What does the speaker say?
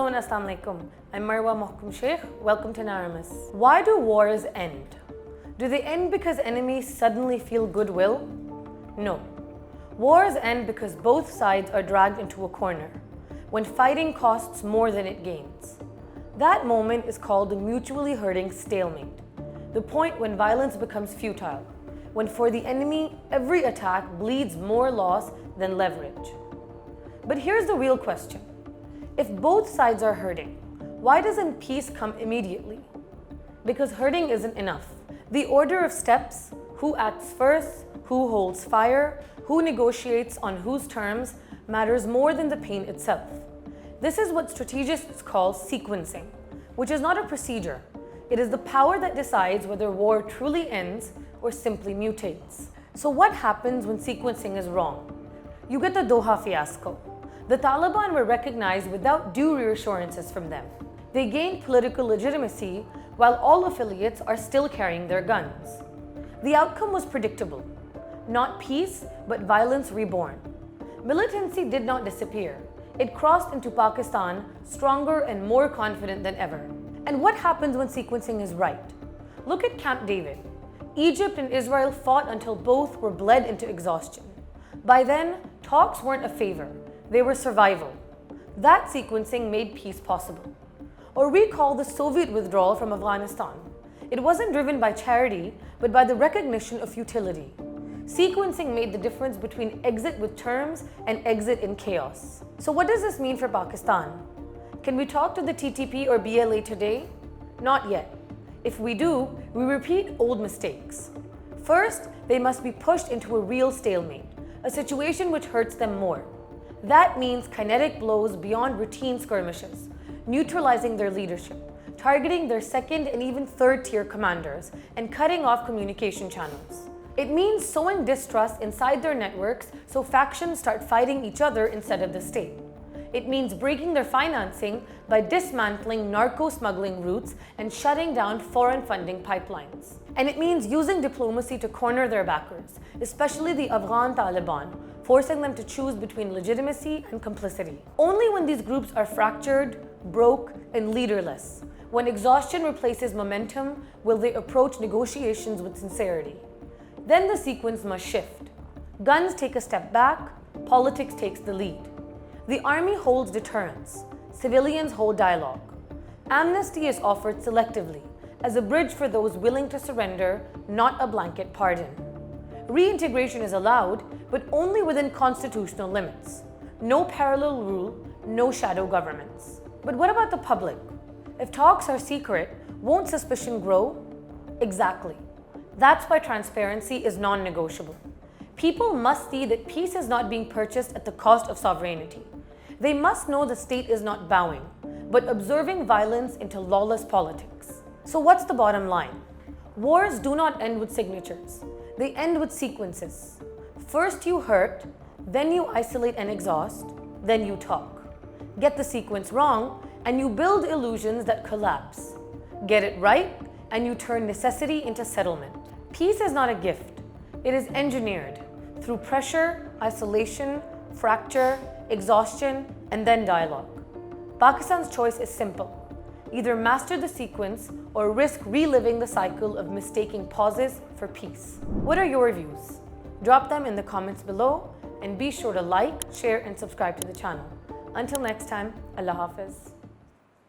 Hello and Assalamu alaikum. I'm Marwa Mohkum Sheikh. Welcome to Naramis. Why do wars end? Do they end because enemies suddenly feel goodwill? No. Wars end because both sides are dragged into a corner, when fighting costs more than it gains. That moment is called the mutually hurting stalemate, the point when violence becomes futile, when for the enemy, every attack bleeds more loss than leverage. But here's the real question. If both sides are hurting, why doesn't peace come immediately? Because hurting isn't enough. The order of steps, who acts first, who holds fire, who negotiates on whose terms, matters more than the pain itself. This is what strategists call sequencing, which is not a procedure. It is the power that decides whether war truly ends or simply mutates. So what happens when sequencing is wrong? You get the Doha fiasco. The Taliban were recognized without due reassurances from them. They gained political legitimacy while all affiliates are still carrying their guns. The outcome was predictable. Not peace, but violence reborn. Militancy did not disappear. It crossed into Pakistan stronger and more confident than ever. And what happens when sequencing is right? Look at Camp David. Egypt and Israel fought until both were bled into exhaustion. By then, talks weren't a favor. They were survival. That sequencing made peace possible. Or recall the Soviet withdrawal from Afghanistan. It wasn't driven by charity, but by the recognition of futility. Sequencing made the difference between exit with terms and exit in chaos. So what does this mean for Pakistan? Can we talk to the TTP or BLA today? Not yet. If we do, we repeat old mistakes. First, they must be pushed into a real stalemate, a situation which hurts them more. That means kinetic blows beyond routine skirmishes, neutralizing their leadership, targeting their second and even third tier commanders, and cutting off communication channels. It means sowing distrust inside their networks so factions start fighting each other instead of the state. It means breaking their financing by dismantling narco-smuggling routes and shutting down foreign funding pipelines. And it means using diplomacy to corner their backers, especially the Afghan Taliban, forcing them to choose between legitimacy and complicity. Only when these groups are fractured, broke, and leaderless, when exhaustion replaces momentum, will they approach negotiations with sincerity. Then the sequence must shift. Guns take a step back, politics takes the lead. The army holds deterrence, civilians hold dialogue. Amnesty is offered selectively, as a bridge for those willing to surrender, not a blanket pardon. Reintegration is allowed, but only within constitutional limits. No parallel rule, no shadow governments. But what about the public? If talks are secret, won't suspicion grow? Exactly. That's why transparency is non-negotiable. People must see that peace is not being purchased at the cost of sovereignty. They must know the state is not bowing, but observing violence into lawless politics. So what's the bottom line? Wars do not end with signatures. They end with sequences. First you hurt, then you isolate and exhaust, then you talk. Get the sequence wrong, and you build illusions that collapse. Get it right, and you turn necessity into settlement. Peace is not a gift. It is engineered through pressure, isolation, fracture, exhaustion, and then dialogue. Pakistan's choice is simple. Either master the sequence or risk reliving the cycle of mistaking pauses for peace. What are your views? Drop them in the comments below and be sure to like, share, and subscribe to the channel. Until next time, Allah Hafiz.